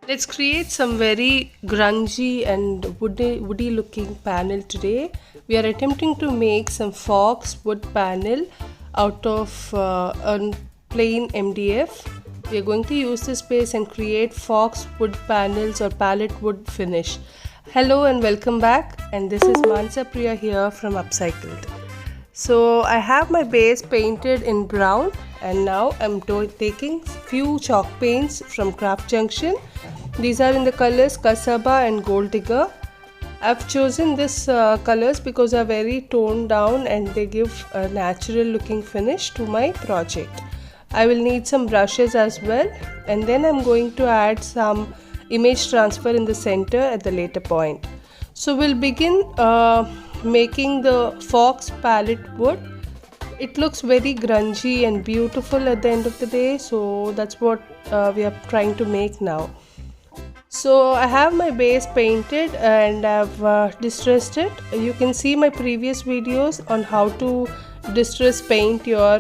Let's create some very grungy and woody looking panel today. We are attempting to make some fox wood panel out of a plain MDF. We are going to use this space and create fox wood panels or palette wood finish. Hello and welcome back, and this is Mansa Priya here from Upcycled. So I have my base painted in brown, and now I'm taking few chalk paints from Craft Junction. These are in the colors Kasaba and Gold Digger. I've chosen this colors because they are very toned down and they give a natural looking finish to my project. I will need some brushes as well, and then I'm going to add some image transfer in the center at the later point. So we'll begin making the fox palette wood. It looks very grungy and beautiful at the end of the day, so that's what we are trying to make now. So I have my base painted and I've distressed it. You can see my previous videos on how to distress paint your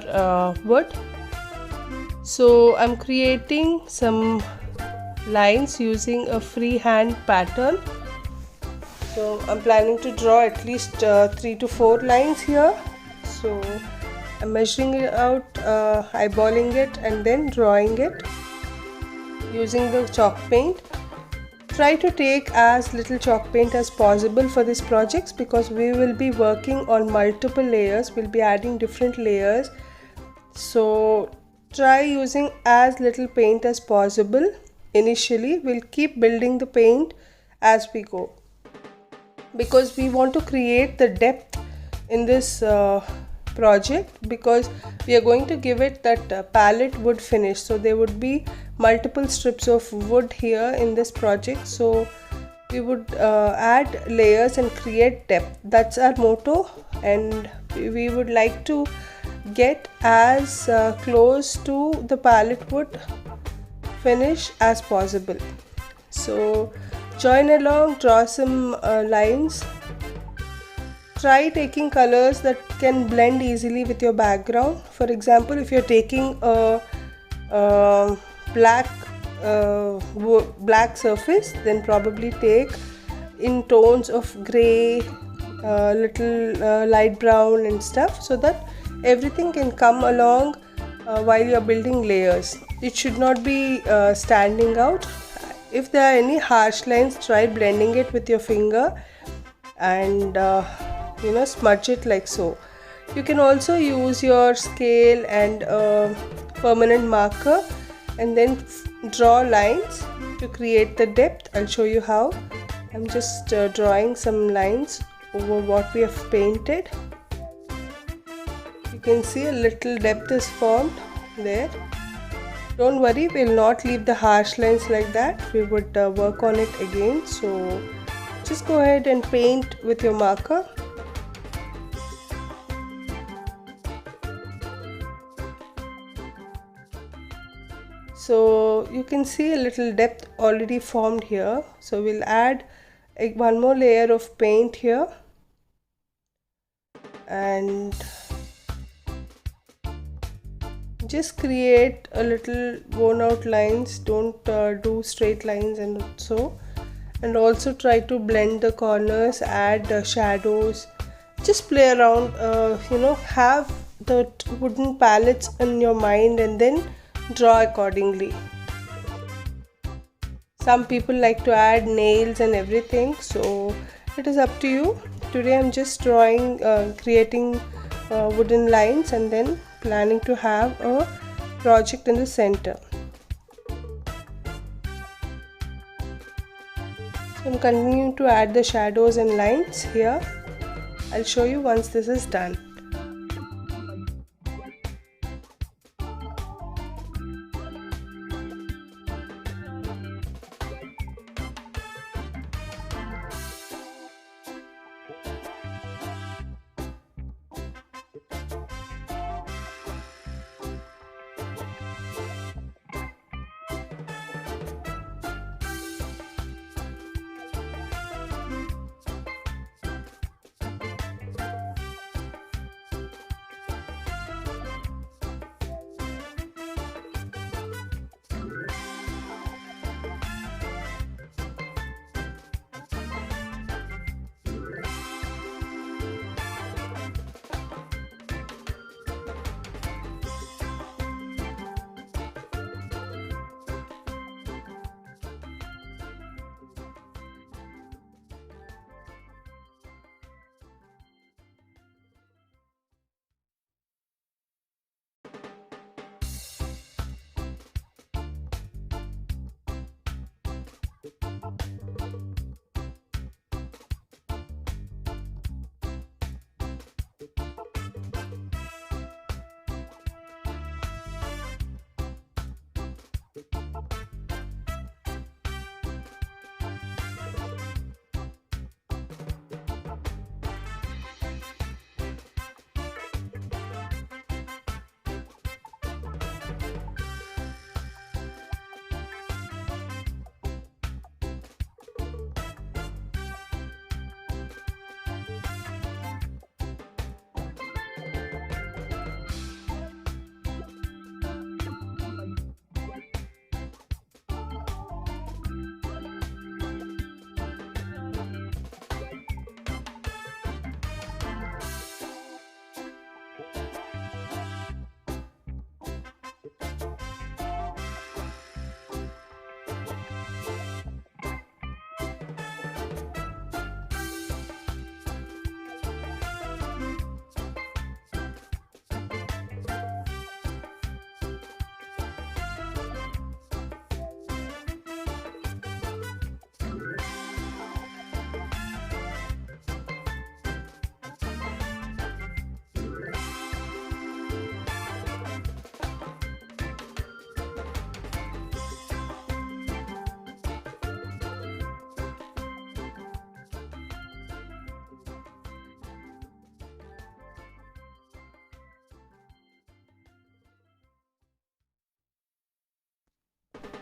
wood. So I'm creating some lines using a freehand pattern. So I'm planning to draw at least 3 to 4 lines here. So I'm measuring it out, eyeballing it and then drawing it using the chalk paint. Try to take as little chalk paint as possible for these projects because we will be working on multiple layers. We'll be adding different layers. So try using as little paint as possible initially. We'll keep building the paint as we go because we want to create the depth in this project because we are going to give it that palette wood finish. So there would be multiple strips of wood here in this project, so we would add layers and create depth. That's our motto, and we would like to get as close to the palette wood finish as possible. So join along, draw some lines. Try taking colors that can blend easily with your background. For example, if you're taking a black surface, then probably take in tones of gray, little light brown and stuff, so that everything can come along while you're building layers. It should not be standing out. If there are any harsh lines, try blending it with your finger and smudge it like so. You can also use your scale and permanent marker and then draw lines to create the depth. I'll show you how. I'm just drawing some lines over what we have painted. You can see a little depth is formed there. Don't worry, we'll not leave the harsh lines like that. We would work on it again. So just go ahead and paint with your marker. So you can see a little depth already formed here. So we'll add one more layer of paint here and just create a little worn out lines. Don't do straight lines and also try to blend the corners, add shadows. Just play around, have the wooden palettes in your mind and then draw accordingly. Some people like to add nails and everything, so it is up to you. Today I'm just drawing, creating wooden lines and then planning to have a project in the center. So I'm continuing to add the shadows and lines here. I'll show you once this is done.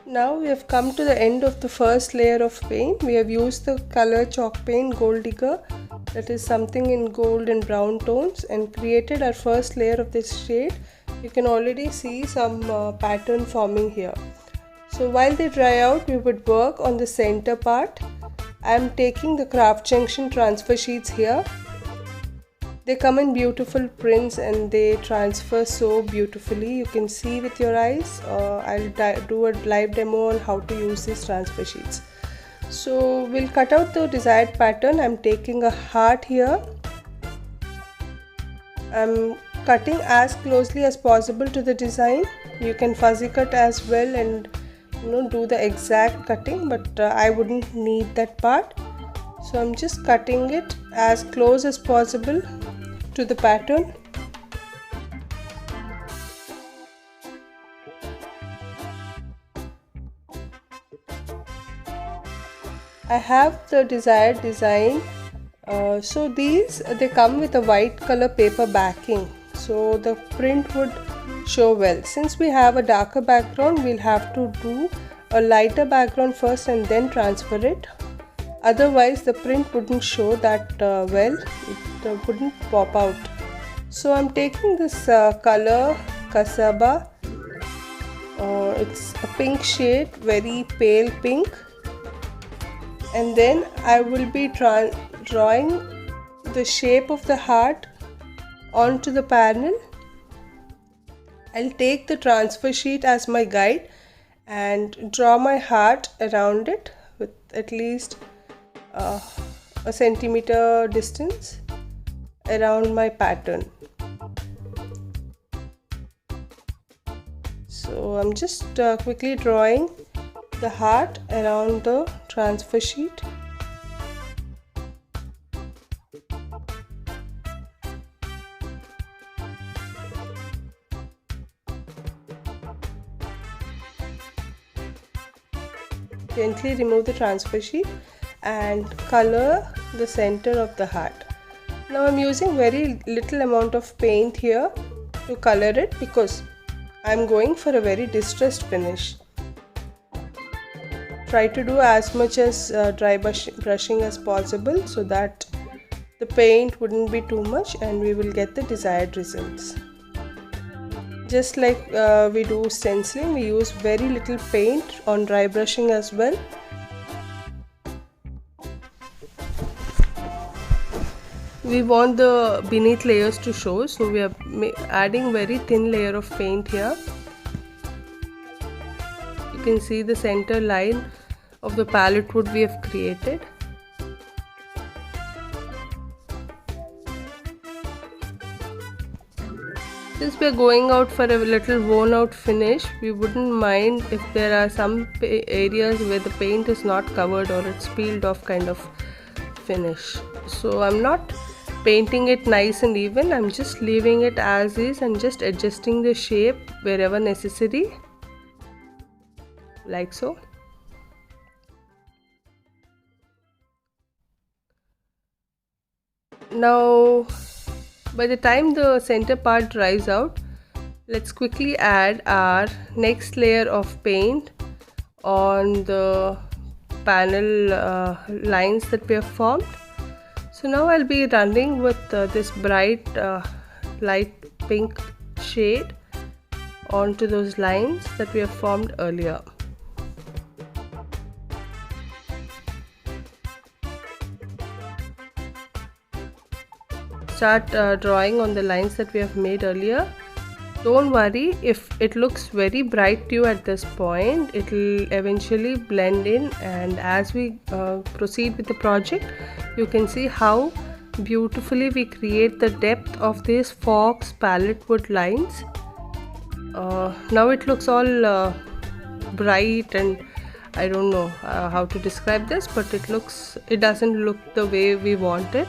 Now we have come to the end of the first layer of paint. We have used the color chalk paint Gold Digger, that is something in gold and brown tones, and created our first layer of this shade. You can already see some pattern forming here. So while they dry out, we would work on the center part. I am taking the Craft Junction transfer sheets here. They come in beautiful prints and they transfer so beautifully. You can see with your eyes. I'll do a live demo on how to use these transfer sheets. So we'll cut out the desired pattern. I'm taking a heart here. I'm cutting as closely as possible to the design. You can fuzzy cut as well and do the exact cutting, but I wouldn't need that part. So I'm just cutting it as close as possible to the pattern. I have the desired design. So these they come with a white color paper backing, so the print would show well. Since we have a darker background, we'll have to do a lighter background first and then transfer it. Otherwise the print wouldn't show that well, it wouldn't pop out. So I'm taking this color Kasaba. It's a pink shade, very pale pink, and then I will be drawing the shape of the heart onto the panel. I'll take the transfer sheet as my guide and draw my heart around it with at least a centimeter distance around my pattern. So I'm just quickly drawing the heart around the transfer sheet. Gently remove the transfer sheet and color the center of the heart. Now I'm using very little amount of paint here to color it because I'm going for a very distressed finish. Try to do as much as dry brushing as possible so that the paint wouldn't be too much and we will get the desired results. Just like we do stenciling, we use very little paint on dry brushing as well. We want the beneath layers to show, so we are adding very thin layer of paint here. You can see the center line of the palette wood we have created. Since we are going out for a little worn out finish, we wouldn't mind if there are some areas where the paint is not covered or it's peeled off kind of finish. So I'm not painting it nice and even, I'm just leaving it as is and just adjusting the shape wherever necessary, like so. Now by the time the center part dries out, let's quickly add our next layer of paint on the panel lines that we have formed. So now I'll be running with this bright light pink shade onto those lines that we have formed earlier. Start drawing on the lines that we have made earlier. Don't worry if it looks very bright to you at this point, it will eventually blend in, and as we proceed with the project, you can see how beautifully we create the depth of these fox palette wood lines. Now it looks all bright, and I don't know how to describe this, but it doesn't look the way we want it.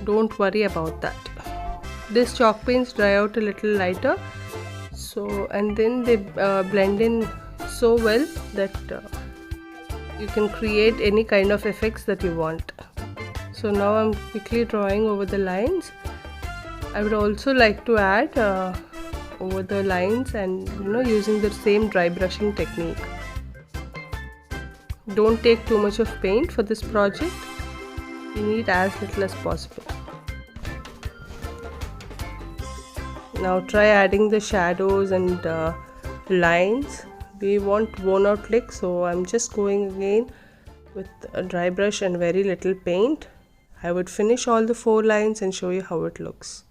Don't worry about that. This chalk paints dry out a little lighter, so and then they blend in so well that you can create any kind of effects that you want. So now I'm quickly drawing over the lines. I would also like to add over the lines and using the same dry brushing technique. Don't take too much of paint for this project. You need as little as possible. Now try adding the shadows and lines. We want worn out look, so I'm just going again with a dry brush and very little paint. I would finish all the 4 lines and show you how it looks.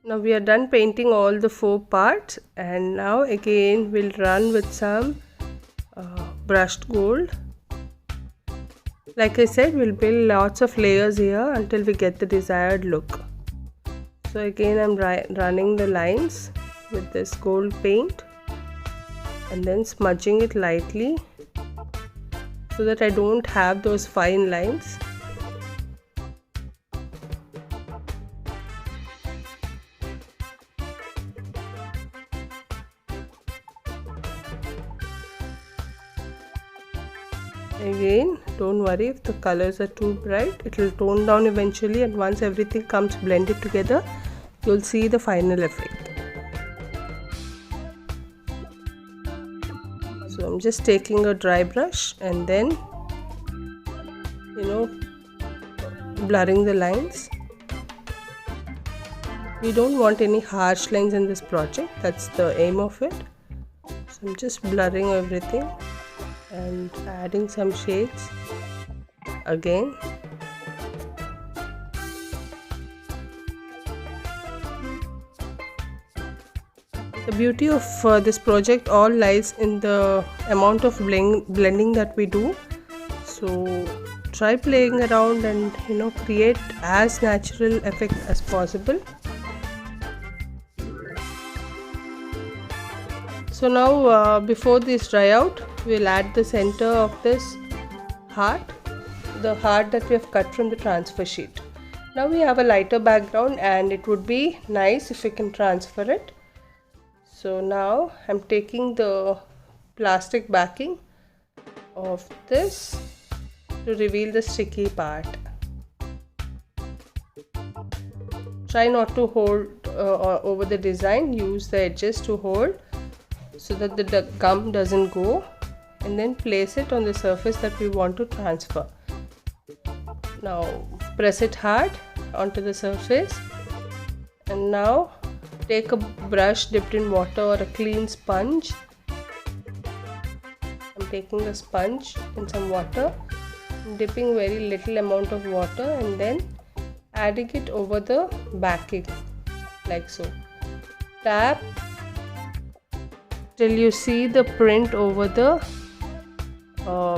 Now we are done painting all the 4 parts, and now again we'll run with some brushed gold. Like I said, we'll build lots of layers here until we get the desired look. So again I'm running the lines with this gold paint and then smudging it lightly so that I don't have those fine lines. Again, don't worry if the colors are too bright, it will tone down eventually, and once everything comes blended together, you'll see the final effect. So I'm just taking a dry brush and then blurring the lines. We don't want any harsh lines in this project, that's the aim of it. So I'm just blurring everything and adding some shades again. The beauty of this project all lies in the amount of blending that we do. So try playing around and create as natural effect as possible. So now before this dry out, we'll add the center of this heart, the heart that we have cut from the transfer sheet. Now we have a lighter background and it would be nice if we can transfer it. So now I'm taking the plastic backing of this to reveal the sticky part. Try not to hold over the design, use the edges to hold so that the gum doesn't go, and then place it on the surface that we want to transfer. Now press it hard onto the surface, and now take a brush dipped in water or a clean sponge. I'm taking a sponge in some water, dipping very little amount of water and then adding it over the backing like so. Tap till you see the print over the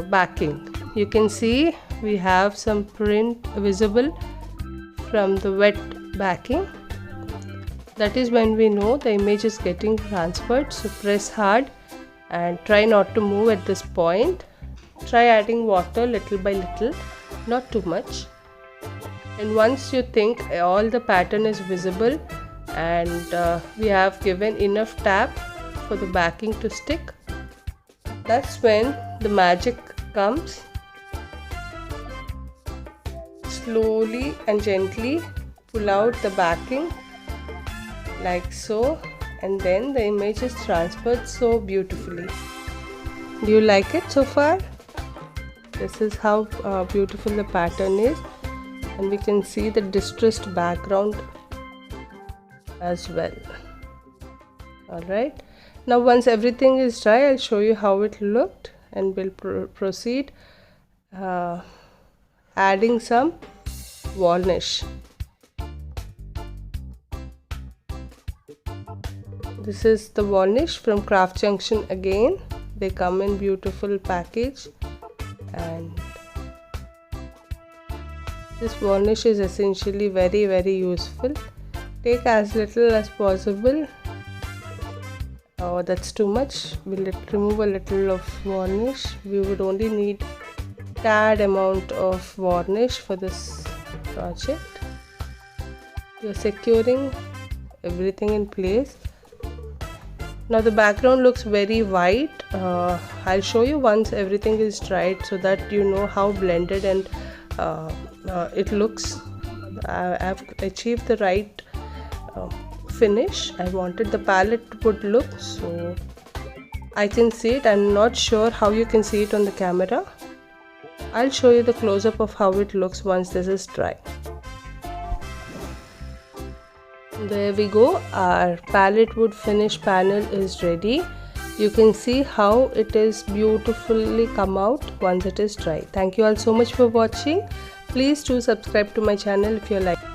backing. You can see we have some print visible from the wet backing. That is when we know the image is getting transferred. So press hard and try not to move at this point. Try adding water little by little, not too much. And once you think all the pattern is visible and we have given enough tap for the backing to stick, that's when the magic comes. Slowly and gently pull out the backing like so, and then the image is transferred so beautifully. Do you like it so far? This is how beautiful the pattern is, and we can see the distressed background as well. Alright, now once everything is dry, I'll show you how it looked, and we'll proceed adding some varnish. This is the varnish from Craft Junction again. They come in beautiful package, and this varnish is essentially very useful. Take as little as possible. Oh, that's too much. We'll remove a little of varnish. We would only need tad amount of varnish for this project. You're securing everything in place. Now the background looks very white. I'll show you once everything is dried so that you know how blended and it looks. I've achieved the right finish I wanted the palette would look, so I can see it. I'm not sure how you can see it on the camera. I'll show you the close-up of how it looks once this is dry. There we go, our palette wood finish panel is ready. You can see how it is beautifully come out once it is dry. Thank you all so much for watching. Please do subscribe to my channel if you like.